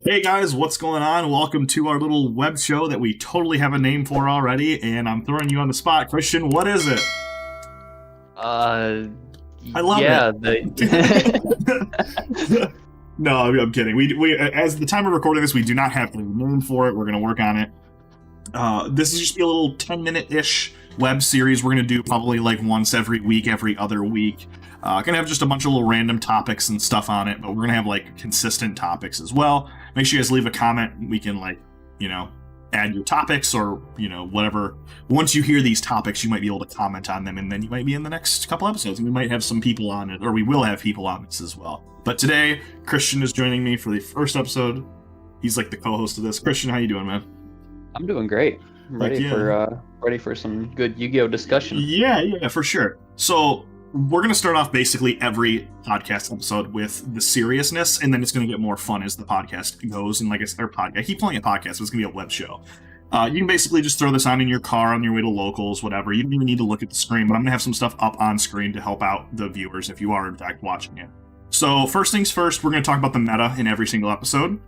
Hey guys, what's going on? Welcome to our little web show that we totally have a name for already, and I'm throwing you on the spot. Christian, what is it? Uh, I love yeah, it. No, I'm kidding. We as the time of recording this, we do not have a name for it. We're going to work on it. This is just be a little 10-minute-ish web series we're going to do probably like once every week, every other week. Gonna have just a bunch of little random topics and stuff on it, but we're gonna have like consistent topics as well. Make sure you guys leave a comment. We can add your topics or whatever. Once you hear these topics, you might be able to comment on them, and then you might be in the next couple episodes. And we might have some people on it, or we will have people on this as well. But today, Christian is joining me for the first episode. He's like the co-host of this. Christian, how you doing, man? I'm doing great. I'm ready for some good Yu-Gi-Oh discussion. Yeah, for sure. So we're going to start off basically every podcast episode with the seriousness, and then it's going to get more fun as the podcast goes. And like I said, I keep calling it podcast, but it's going to be a web show. You can basically just throw this on in your car on your way to locals, whatever. You don't even need to look at the screen, but I'm going to have some stuff up on screen to help out the viewers if you are in fact watching it. So first things first, we're going to talk about the meta in every single episode.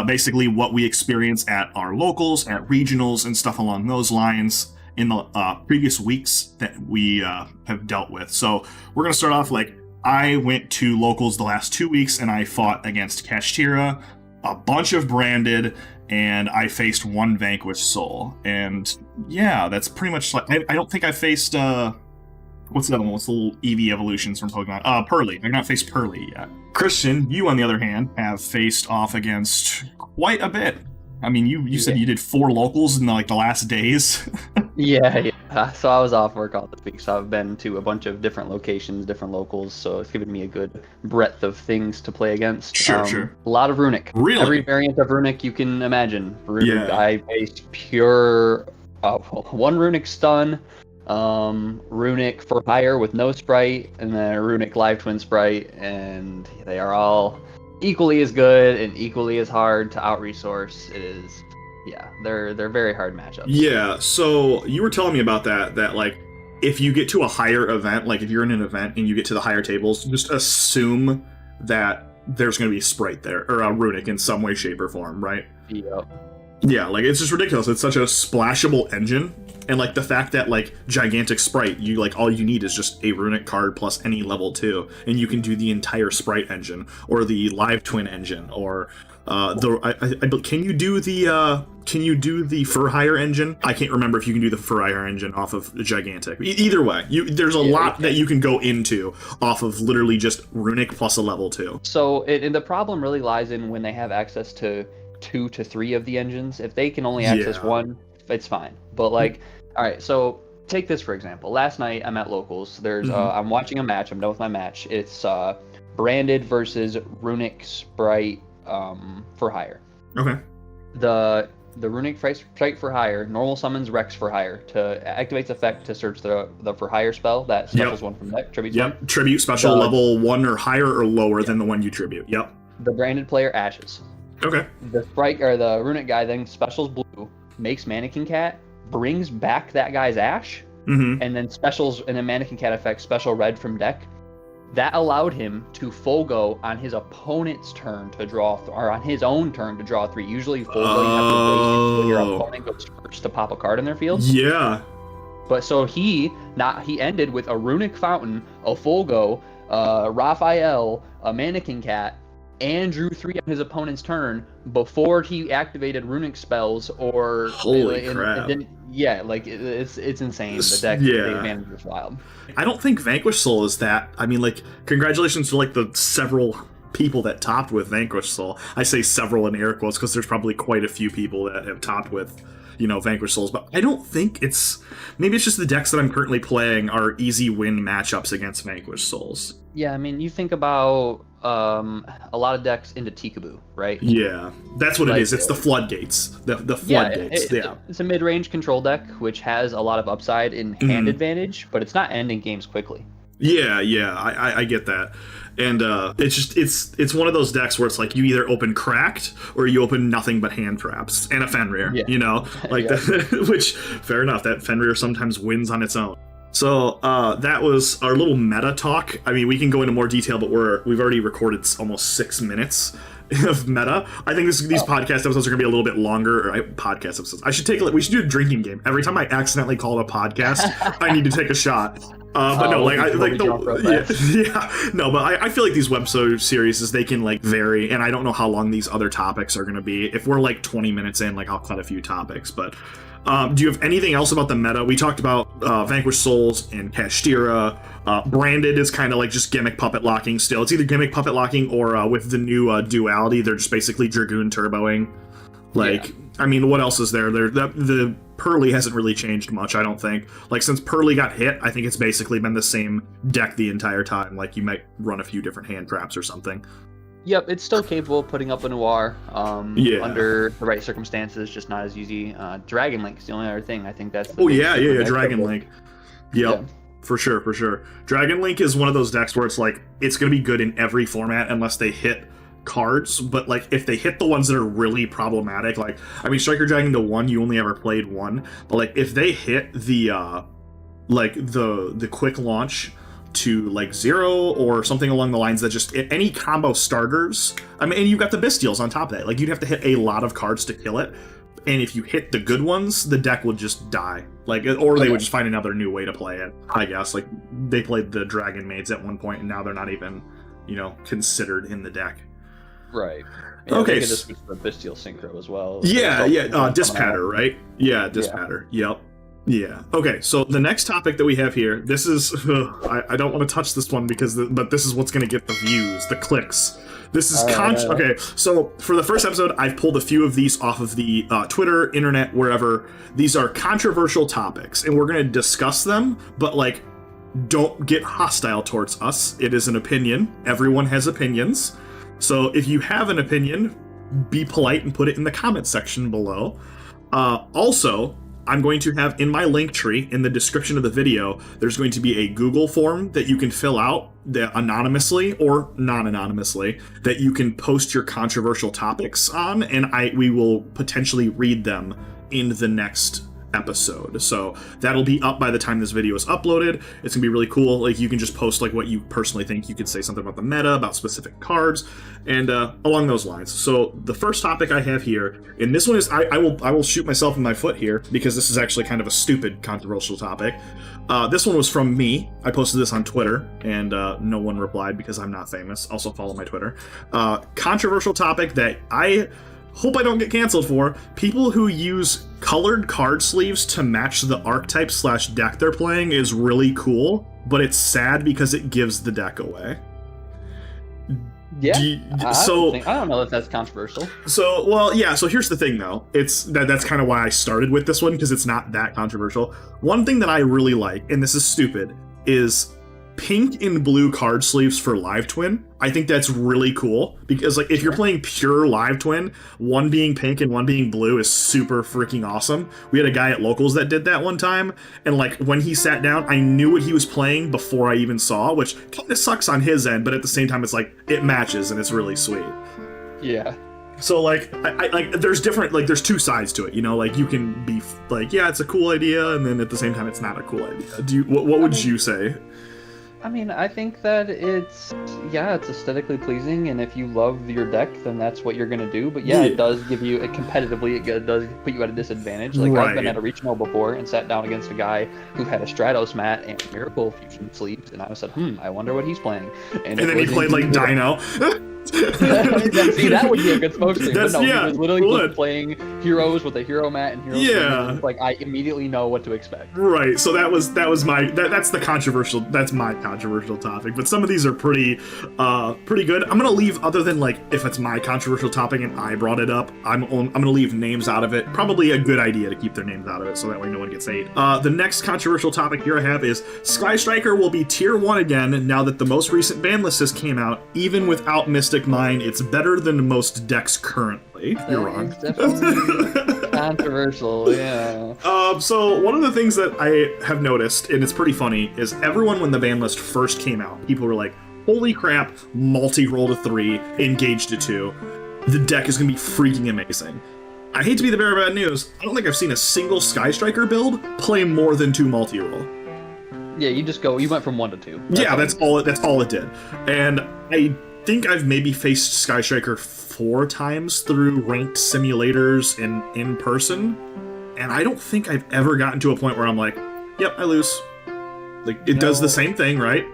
Basically what we experience at our locals, at regionals, and stuff along those lines in the previous weeks that we have dealt with. So we're going to start off like I went to locals the last 2 weeks and I fought against Kashtira, a bunch of branded, and I faced one Vanquished Soul. And yeah, that's pretty much like I don't think I faced what's the other one? What's the little EV evolutions from Pokemon? Pearly. I've not faced Pearly yet. Christian, you on the other hand have faced off against quite a bit. I mean, you said you did 4 locals in the last days. Yeah. So I was off work all this week, so I've been to a bunch of different locations, different locals, so it's given me a good breadth of things to play against. Sure. A lot of Runic. Really? Every variant of Runic you can imagine. Yeah. I faced pure one Runic stun, Runic for hire with no sprite, and then a Runic live twin sprite, and they are all equally as good and equally as hard to out-resource. It is, yeah, they're very hard matchups. Yeah, so you were telling me about that like if you get to a higher event, like if you're in an event and you get to the higher tables, just assume that there's going to be a sprite there or a Runic in some way, shape, or form, right? Yep. Yeah, like it's just ridiculous. It's such a splashable engine, and like the fact that like gigantic sprite, you like all you need is just a Runic card plus any level 2, and you can do the entire sprite engine or the live twin engine or can you do the for hire engine? I can't remember if you can do the for hire engine off of the gigantic. Either way, there's a lot that you can go into off of literally just Runic plus a level 2. So and the problem really lies in when they have access to 2 to 3 of the engines. If they can only access one, it's fine. But like, all right, so take this for example. Last night I'm at locals. There's I'm watching a match. I'm done with my match. It's branded versus Runic sprite for hire. Okay. The Runic sprite for hire normal summons Rex for hire to activates effect to search the for hire spell that specials one from deck. Tribute special level 1 or higher or lower than the one you tribute. Yep. The branded player ashes. Okay. The sprite or the Runic guy then specials blue, makes Mannequin Cat, brings back that guy's ash, and then specials and then Mannequin Cat effect special red from deck. That allowed him to full go on his opponent's turn to draw, or on his own turn to draw 3. Usually full go you have to wait until your opponent goes first to pop a card in their field. Yeah. But so he ended with a Runic Fountain, a full go, Raphael, a Mannequin Cat, and drew 3 on his opponent's turn before he activated Runic spells or holy crap. It's insane. The deck they managed is wild. I don't think Vanquished Soul is that. I mean, like, congratulations to like the several people that topped with Vanquished Soul. I say several in air quotes because there's probably quite a few people that have topped with Vanquished Souls, but I don't think maybe it's just the decks that I'm currently playing are easy win matchups against Vanquished Souls. Yeah, I mean, you think about a lot of decks into Tikaboo, right? Yeah, that's what it is. It's the floodgates. The floodgates. It's a mid-range control deck, which has a lot of upside in hand advantage, but it's not ending games quickly. Yeah, I get that. And it's one of those decks where it's like you either open Cracked or you open nothing but hand traps and a Fenrir, which, fair enough, that Fenrir sometimes wins on its own. So that was our little meta talk. I mean, we can go into more detail, but we've already recorded almost 6 minutes. of meta. I think these podcast episodes are going to be a little bit longer. Podcast episodes. We should do a drinking game. Every time I accidentally call it a podcast, I need to take a shot. But no, like I feel like these websode series they can like vary, and I don't know how long these other topics are going to be. If we're like 20 minutes in, like I'll cut a few topics. But do you have anything else about the meta? We talked about Vanquished Souls and Kashtira. Branded is kind of like just gimmick puppet locking still. It's either gimmick puppet locking or with the new duality, they're just basically Dragoon turboing. Like, I mean, what else is there? The Pearly hasn't really changed much, I don't think. Like, since Pearly got hit, I think it's basically been the same deck the entire time. Like, you might run a few different hand traps or something. Yep, it's still capable of putting up a Noir under the right circumstances, just not as easy. Dragon Link is the only other thing. I think that's... Dragon Link. Yep. Yeah. For sure. Dragon Link is one of those decks where it's like, it's going to be good in every format unless they hit cards, but like if they hit the ones that are really problematic, like I mean Striker Dragon to 1, you only ever played 1, but like if they hit the the quick launch to like 0 or something along the lines that just any combo starters, I mean, and you've got the Bystials on top of that, like you'd have to hit a lot of cards to kill it, and if you hit the good ones, the deck would just die, like, or they would just find another new way to play it, I guess. Like they played the Dragon Maids at one point and now they're not even, considered in the deck. Right. Yeah, okay. They could just switch to the Bystial Synchro as well. Dispatter, right? Yeah, Dispatter. Yeah. Yep. Yeah. Okay, so the next topic that we have here, this is... I don't want to touch this one but this is what's going to get the views, the clicks. This is... Okay, so for the first episode, I've pulled a few of these off of the Twitter, internet, wherever. These are controversial topics, and we're going to discuss them, but, like, don't get hostile towards us. It is an opinion. Everyone has opinions. So if you have an opinion, be polite and put it in the comment section below. Also, I'm going to have in my LinkTree, in the description of the video, there's going to be a Google form that you can fill out anonymously or non-anonymously that you can post your controversial topics on, and we will potentially read them in the next episode. So that'll be up by the time this video is uploaded. It's gonna be really cool. Like you can just post like what you personally think. You could say something about the meta, about specific cards, and along those lines. So the first topic I have here, and this one is I will shoot myself in my foot here because this is actually kind of a stupid controversial topic. This one was from me. I posted this on Twitter and no one replied because I'm not famous. Also follow my Twitter. Controversial topic that I hope I don't get canceled for: people who use colored card sleeves to match the archetype / deck they're playing is really cool, but it's sad because it gives the deck away. Yeah, I don't know if that's controversial. So here's the thing though. That's kind of why I started with this one, because it's not that controversial. One thing that I really like, and this is stupid, is pink and blue card sleeves for Live Twin. I think that's really cool because like if you're playing pure Live Twin, one being pink and one being blue is super freaking awesome. We had a guy at Locals that did that one time, and like when he sat down, I knew what he was playing before I even saw, which kind of sucks on his end, but at the same time it's like it matches and it's really sweet. Yeah. So like I like there's different, like there's two sides to it, like you can be like, yeah, it's a cool idea, and then at the same time it's not a cool idea. What would you say? I mean, I think that it's aesthetically pleasing, and if you love your deck, then that's what you're going to do. But it does give you, competitively, it does put you at a disadvantage. Like, right. I've been at a regional before and sat down against a guy who had a Stratos mat and Miracle Fusion sleeves, and I said, I wonder what he's playing. And then he played, like, Dino. See, that would be a good smokescreen. But no, he was literally playing heroes with a hero mat and heroes. Yeah. Like, I immediately know what to expect. Right. So that's my controversial topic. But some of these are pretty good. I'm gonna leave, other than like if it's my controversial topic and I brought it up, I'm gonna leave names out of it. Probably a good idea to keep their names out of it, so that way no one gets hate. The next controversial topic here I have is Sky Striker will be tier 1 again now that the most recent ban list has came out. Even without Mystic Mine, it's better than most decks currently. You're wrong. Definitely controversial, yeah. So one of the things that I have noticed, and it's pretty funny, is everyone when the ban list first came out, people were like, holy crap, multi-roll to 3, engage to 2. The deck is going to be freaking amazing. I hate to be the bearer of bad news, I don't think I've seen a single Sky Striker build play more than 2 multi-roll. Yeah, you went from 1 to 2. That's all it did. And think I've maybe faced Sky Striker 4 times through ranked simulators in person, and I don't think I've ever gotten to a point where I'm like, yep, I lose. Like, it does the same thing, right?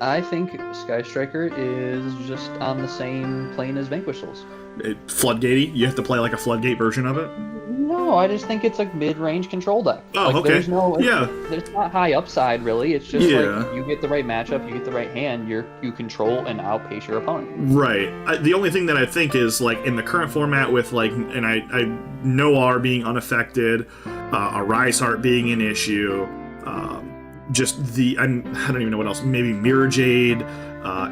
I think Sky Striker is just on the same plane as Vanquish Souls. Floodgatey? You have to play like a Floodgate version of it? No, I just think it's a mid-range control deck. Oh, like, okay. There's no, yeah. There's not high upside, really. It's just like, you get the right matchup, you get the right hand, you control and outpace your opponent. Right. The only thing that I think is, like, in the current format with, like, and I Noir being unaffected, Arise Heart being an issue, just I don't even know what else, maybe Mirror Jade,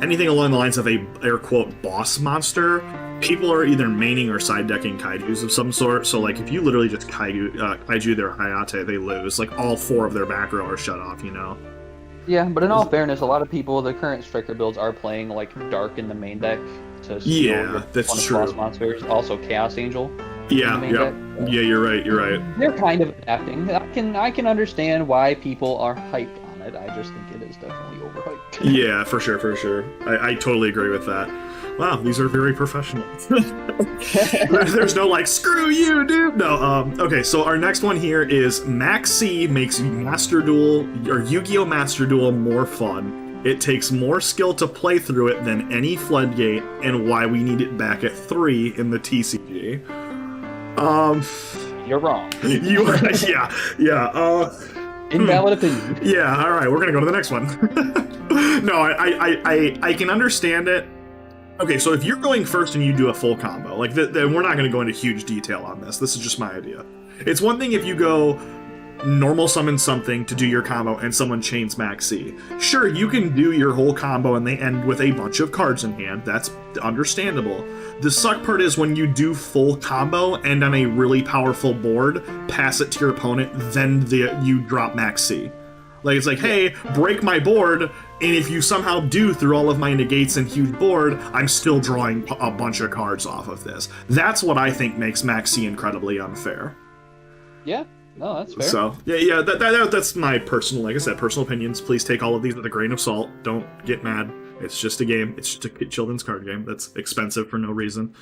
anything along the lines of a air quote boss monster, people are either maining or side decking kaijus of some sort. So like if you literally just kaiju their Hayate, they lose. Like all 4 of their back row are shut off, you know? Yeah, but in all fairness, a lot of people, the current Striker builds are playing like Dark in the main deck to steal that's true. Boss monsters. Also Chaos Angel. Yeah, yeah, you're right. They're kind of adapting. I can understand why people are hyped on it. I just think it is definitely overhyped. Yeah, for sure. I totally agree with that. Wow, these are very professional. There's no like, screw you, dude. No. Okay, so our next one here is Max C makes Master Duel or Yu-Gi-Oh! Master Duel more fun. It takes more skill to play through it than any Floodgate, and why we need it back at 3 in the TCG. You're wrong. You are, yeah. Invalid opinion. Yeah, all right, we're gonna go to the next one. No, I can understand it. Okay, so if you're going first and you do a full combo, like then we're not going to go into huge detail on this. This is just my idea. It's one thing if you go normal summon something to do your combo and someone chains Max C. Sure, you can do your whole combo and they end with a bunch of cards in hand. That's understandable. The suck part is when you do full combo and on a really powerful board, pass it to your opponent, then you drop Max C. Like, it's like, hey, break my board, and if you somehow do through all of my negates and huge board, I'm still drawing a bunch of cards off of this. That's what I think makes Max C incredibly unfair. Yeah, no, that's fair. So, yeah, that's my personal, like I said, personal opinions. Please take all of these with a grain of salt. Don't get mad. It's just a game. It's just a children's card game that's expensive for no reason.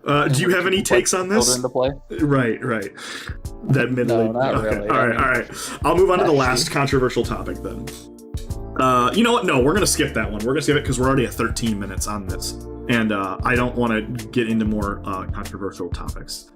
Do you have any takes on this? To play? Right. That No, not really. All right. I'll move on to the last controversial topic then. You know what? No, we're gonna skip that one. We're gonna skip it because we're already at 13 minutes on this, and I don't want to get into more controversial topics.